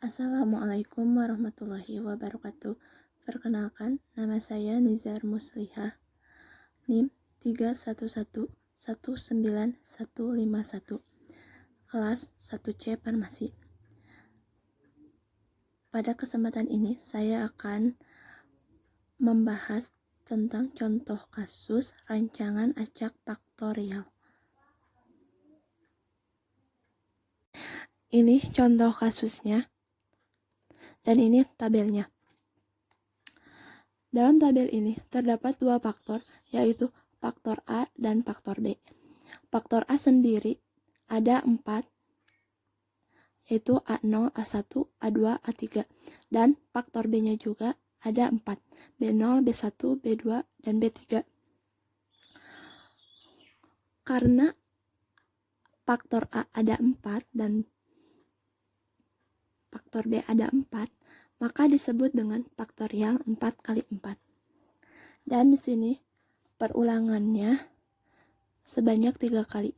Assalamualaikum warahmatullahi wabarakatuh. Perkenalkan, nama saya Nizar Muslihah, NIM 3111951, kelas 1C Farmasi. Pada kesempatan ini, saya akan membahas tentang contoh kasus rancangan acak faktorial. Ini contoh kasusnya, dan ini tabelnya. Dalam tabel ini terdapat dua faktor, yaitu faktor A dan faktor B. Faktor A sendiri ada 4, yaitu A0, A1, A2, A3. Dan faktor B-nya juga ada 4, B0, B1, B2, dan B3. Karena faktor A ada 4 dan faktor B ada 4, maka disebut dengan faktorial 4 kali 4. Dan di sini perulangannya sebanyak 3 kali.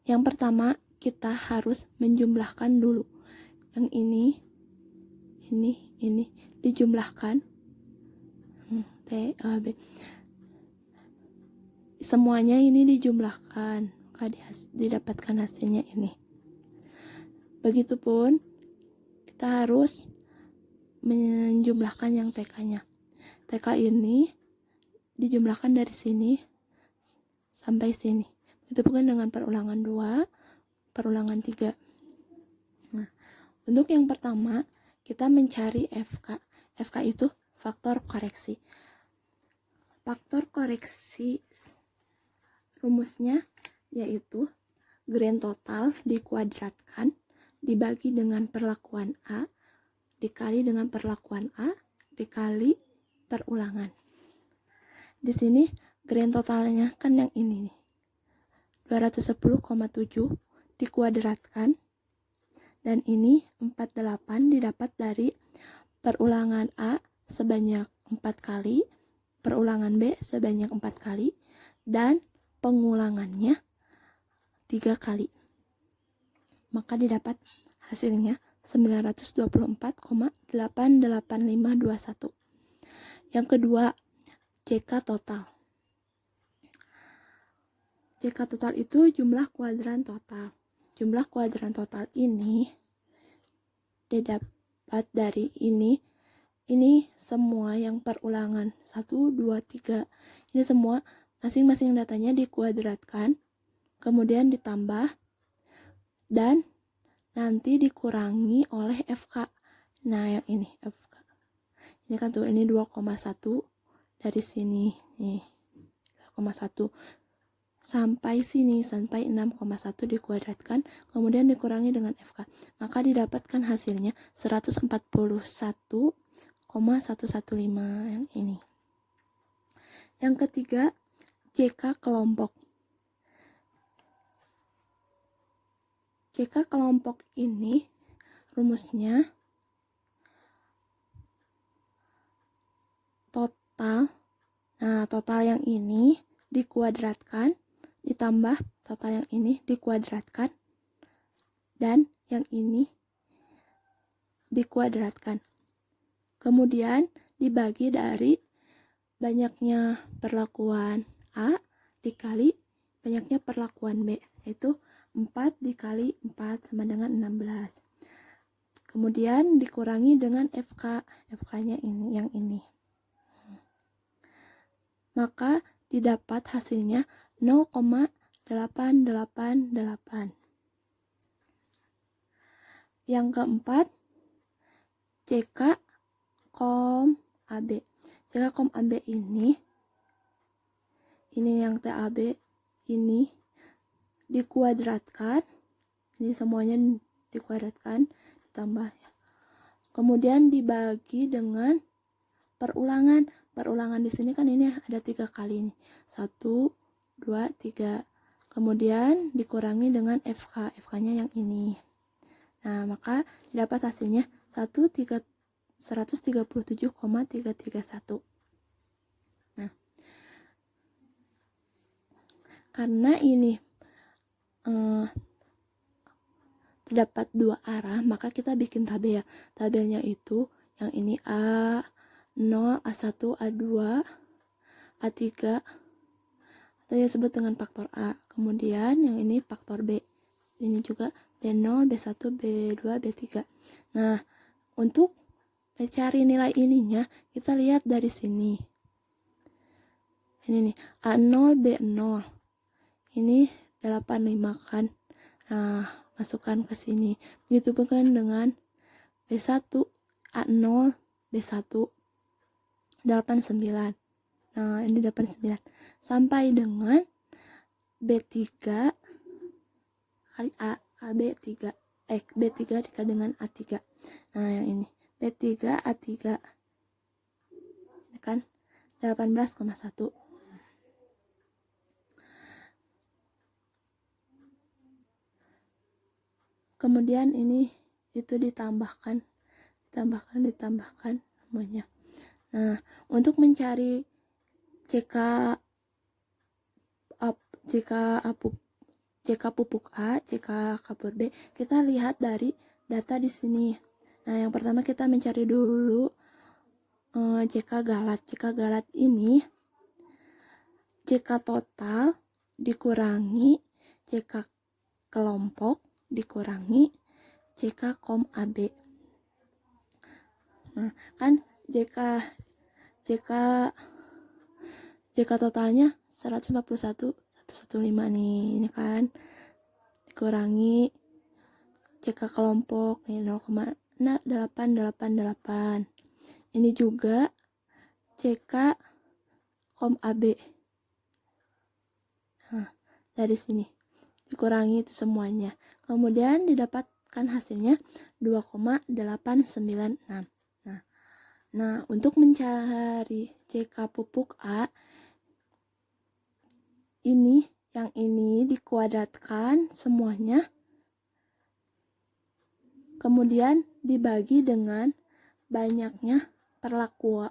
Yang pertama, kita harus menjumlahkan dulu. Yang ini dijumlahkan. T, A, B. Semuanya ini dijumlahkan, maka didapatkan hasilnya ini. Begitupun kita harus menjumlahkan yang TK-nya. TK ini dijumlahkan dari sini sampai sini. Begitupun dengan perulangan 2, perulangan 3. Nah, untuk yang pertama, kita mencari FK. FK itu faktor koreksi. Faktor koreksi rumusnya yaitu grand total dikuadratkan dibagi dengan perlakuan A dikali dengan perlakuan A dikali perulangan. Di sini grand totalnya kan yang ini nih. 210,7 dikuadratkan, dan ini 48 didapat dari perulangan A sebanyak 4 kali, perulangan B sebanyak 4 kali, dan pengulangannya 3 kali. Maka didapat hasilnya 924,88521. Yang kedua, CK total. CK total itu jumlah kuadran total. Jumlah kuadran total ini didapat dari ini semua yang perulangan 1, 2, 3. Ini semua masing-masing datanya dikuadratkan, kemudian ditambah, dan nanti dikurangi oleh FK. Nah, yang ini FK. Ini kan tuh, ini 2,1 dari sini nih. 2,1 sampai sini, sampai 6,1 dikuadratkan, kemudian dikurangi dengan FK. Maka didapatkan hasilnya 141,115 yang ini. Yang ketiga, CK kelompok. CK kelompok ini rumusnya total. Nah, total yang ini dikuadratkan ditambah total yang ini dikuadratkan, dan yang ini dikuadratkan. Kemudian dibagi dari banyaknya perlakuan A dikali banyaknya perlakuan B, yaitu 4 dikali 4 sama dengan 16. Kemudian dikurangi dengan FK. FK-nya ini, yang ini. Maka didapat hasilnya 0,888. Yang keempat, CK kom AB. CK kom AB ini yang TAB ini dikuadratkan. Ini semuanya dikuadratkan, ditambah ya. Kemudian dibagi dengan perulangan. Perulangan di sini kan ini ada 3 kali nih. 1, 2, 3. Kemudian dikurangi dengan FK. FK-nya yang ini. Nah, maka didapat hasilnya 137,331. Nah, karena ini terdapat dua arah, maka kita bikin tabel. Tabelnya itu yang ini A0, A1, A2, A3, atau yang disebut dengan faktor A. Kemudian yang ini faktor B. Ini juga B0, B1, B2, B3. Nah, untuk mencari nilai ininya, kita lihat dari sini. Ini nih, A0, B0. Ini 85 kan. Nah, masukkan ke sini. Begitu pun dengan B1, A0, B1, 89. Nah, ini 89. Sampai dengan B3 kali A, B3. B3 dikali dengan A3. Nah, yang ini. B3, A3. Ini kan 18,1. Kemudian ini itu ditambahkan semuanya. Nah, untuk mencari CK pupuk A, CK kapur B, kita lihat dari data di sini. Nah, yang pertama kita mencari dulu CK galat. CK galat ini CK total dikurangi CK kelompok dikurangi CK kom AB. Nah, kan CK totalnya 141,115 nih, ini kan dikurangi CK kelompok nih 0,888. Ini juga CK kom AB. Nah, dari sini dikurangi itu semuanya. Kemudian didapatkan hasilnya 2,896. Nah, untuk mencari CK pupuk A, ini dikuadratkan semuanya, kemudian dibagi dengan banyaknya perlakuan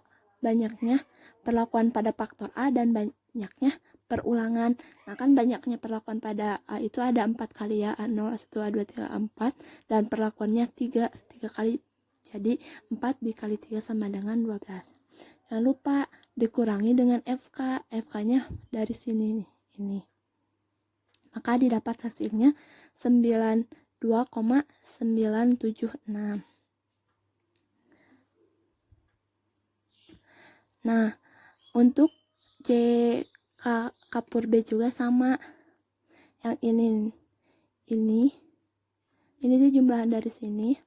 pada faktor A dan banyaknya perulangan. Nah, kan banyaknya perlakuan pada A itu ada 4 kali ya, A0, A1, A2, 3, A4, dan perlakuannya 3 kali. Jadi 4 dikali 3 sama dengan 12. Jangan lupa dikurangi dengan FK. FK-nya dari sini nih, ini. Maka didapat hasilnya 92,976. Nah, untuk CK kapur B juga sama. Yang ini tuh jumlahan dari sini.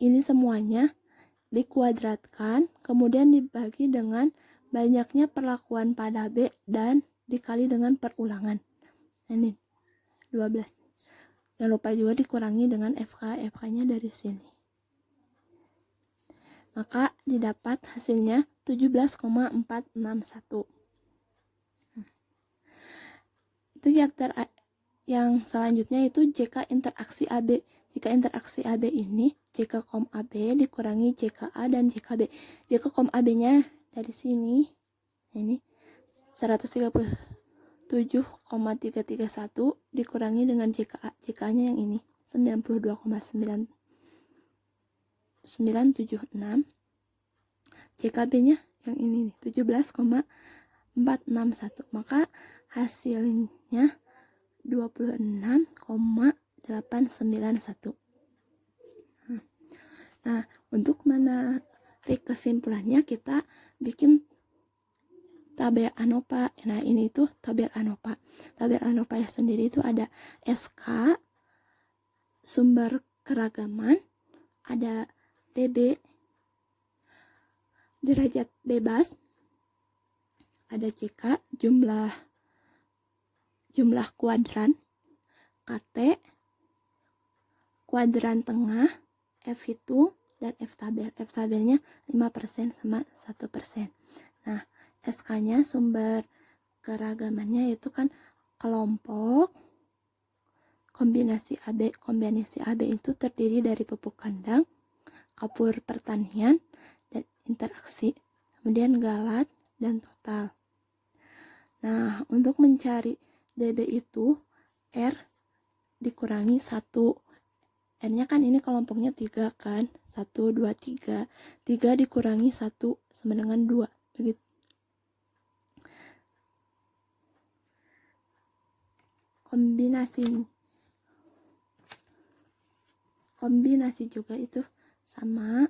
Ini semuanya dikuadratkan, kemudian dibagi dengan banyaknya perlakuan pada B dan dikali dengan perulangan. Ini 12. Jangan lupa juga dikurangi dengan FK. FK-nya dari sini. Maka didapat hasilnya 17,461. Itu yang selanjutnya itu JK interaksi AB. Jika interaksi AB ini JK kom AB dikurangi JKA dan JKB. JK kom AB-nya dari sini. Ini 137,331 dikurangi dengan JKA. JK-nya yang ini 92,976. JKB-nya yang ini nih 17,461. Maka hasilnya 26,891. Nah, untuk menarik kesimpulannya kita bikin tabel ANOVA. Nah, ini tuh tabel ANOVA. Tabel ANOVA ya sendiri itu ada SK, sumber keragaman, ada DB, derajat bebas, ada CK, jumlah kuadran, KT, kuadran tengah, F hitung, dan F tabel. F tabelnya 5% sama 1%. Nah, SK-nya sumber keragamannya itu kan kelompok kombinasi AB. Kombinasi AB itu terdiri dari pupuk kandang, kapur pertanian, dan interaksi. Kemudian galat dan total. Nah, untuk mencari DB itu R dikurangi 1. N-nya kan ini kelompoknya 3 kan. 1, 2, 3. 3 dikurangi 1 sama dengan 2. Begitu. Kombinasi juga itu sama.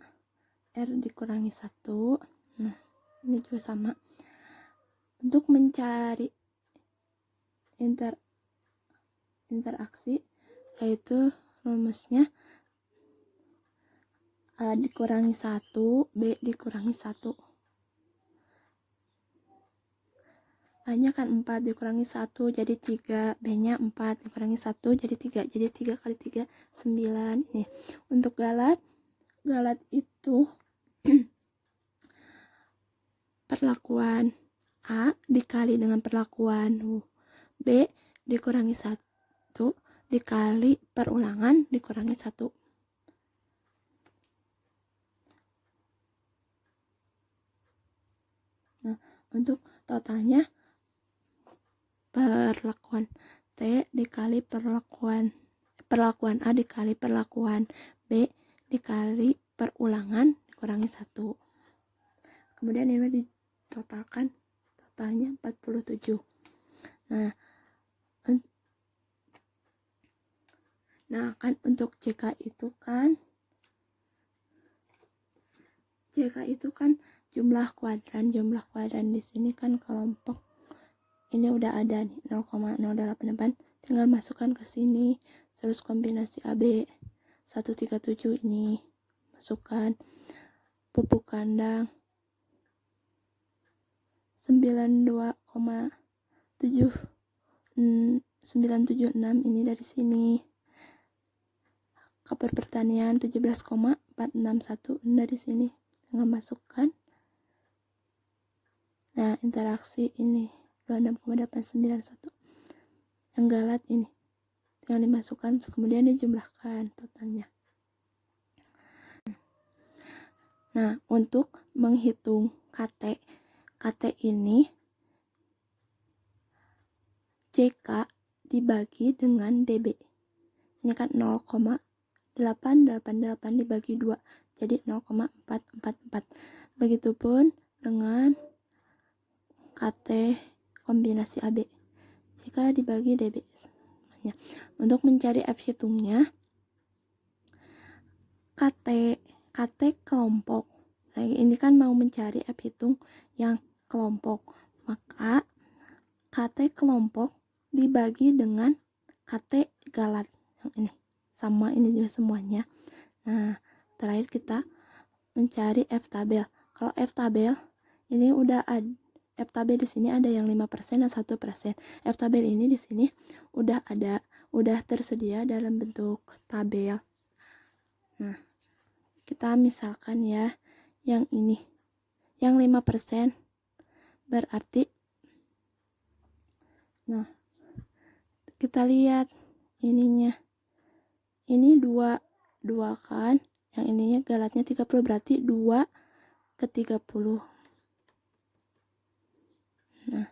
R dikurangi 1. Nah, ini juga sama. Untuk mencari interaksi, yaitu rumusnya A dikurangi 1, B dikurangi 1. A nya kan 4 dikurangi 1 jadi 3, B nya 4 dikurangi 1 jadi 3, jadi 3 kali 3 9. Ini untuk galat itu perlakuan A dikali dengan perlakuan B dikurangi 1 dikali perulangan dikurangi 1. Nah, untuk totalnya perlakuan T dikali perlakuan A dikali perlakuan B dikali perulangan dikurangi 1. Kemudian ini ditotalkan, totalnya 47. Nah kan untuk JK itu kan jumlah kuadran di sini kan kelompok ini udah ada nih 0,088, tinggal masukkan ke sini. Terus kombinasi AB 137 ini masukkan, pupuk kandang 976 ini dari sini. Kapur pertanian 17,461 dari sini, tinggal masukkan. Nah, interaksi ini 26,891. Yang galat ini tinggal dimasukkan, kemudian dijumlahkan totalnya. Nah, untuk menghitung KT ini JK dibagi dengan DB. Ini kan 0,888 dibagi 2, jadi 0,444. Begitupun dengan KT kombinasi AB. JK dibagi DB. Untuk mencari F hitungnya, KT kelompok. Nah, ini kan mau mencari F hitung yang kelompok. Maka KT kelompok dibagi dengan KT galat. Yang ini. Sama ini juga semuanya. Nah, terakhir kita mencari F tabel. Kalau F tabel ini udah ada, F tabel di sini ada yang 5% dan 1%. F tabel ini di sini udah tersedia dalam bentuk tabel. Nah, kita misalkan ya yang ini. Yang 5% berarti, nah, kita lihat ininya. Ini 2 kan, yang ininya galatnya 30 berarti 2 ke 30. Nah,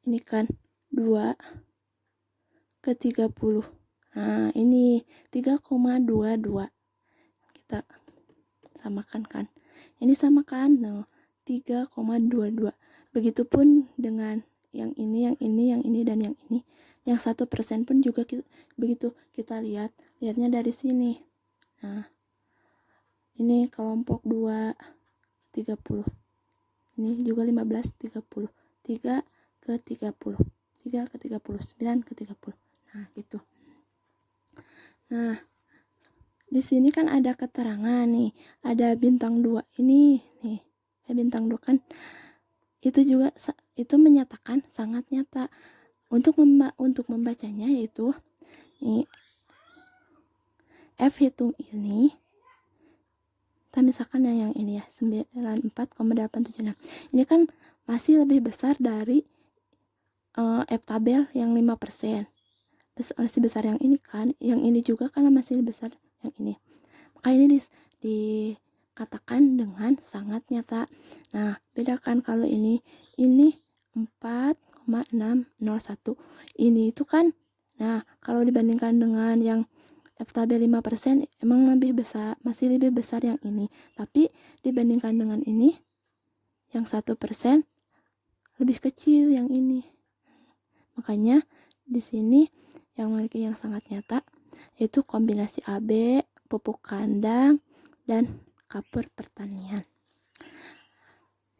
ini kan 2 ke 30. Nah, ini 3,22. Kita samakan kan. Ini samakan, no, 3,22. Begitupun dengan yang ini, dan yang ini. Yang 1% pun juga begitu. Kita lihatnya dari sini. Nah, ini kelompok 2 30. Ini juga 15 30. 3 ke 30. 3 ke 30, 9 ke 30. Nah, gitu. Nah, di sini kan ada keterangan nih, ada bintang 2 ini nih. Bintang 2 kan itu juga itu menyatakan sangat nyata. Untuk membacanya yaitu nih, F hitung ini, kita misalkan yang ini ya, 94,876. Ini kan masih lebih besar dari F tabel yang 5%. Masih besar yang ini kan, yang ini juga karena masih lebih besar yang ini. Maka ini dikatakan dengan sangat nyata. Nah, bedakan kalau ini 4 4,601. Ini itu kan, nah kalau dibandingkan dengan yang FTB 5% emang lebih besar, masih lebih besar yang ini. Tapi dibandingkan dengan ini, yang 1% lebih kecil yang ini. Makanya di sini yang memiliki yang sangat nyata yaitu kombinasi AB, pupuk kandang, dan kapur pertanian.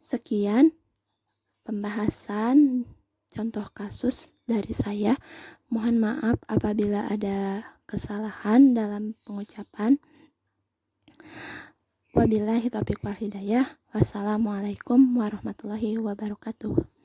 Sekian pembahasan contoh kasus dari saya. Mohon maaf apabila ada kesalahan dalam pengucapan. Wabillahi taufiq wal hidayah. Wassalamualaikum warahmatullahi wabarakatuh.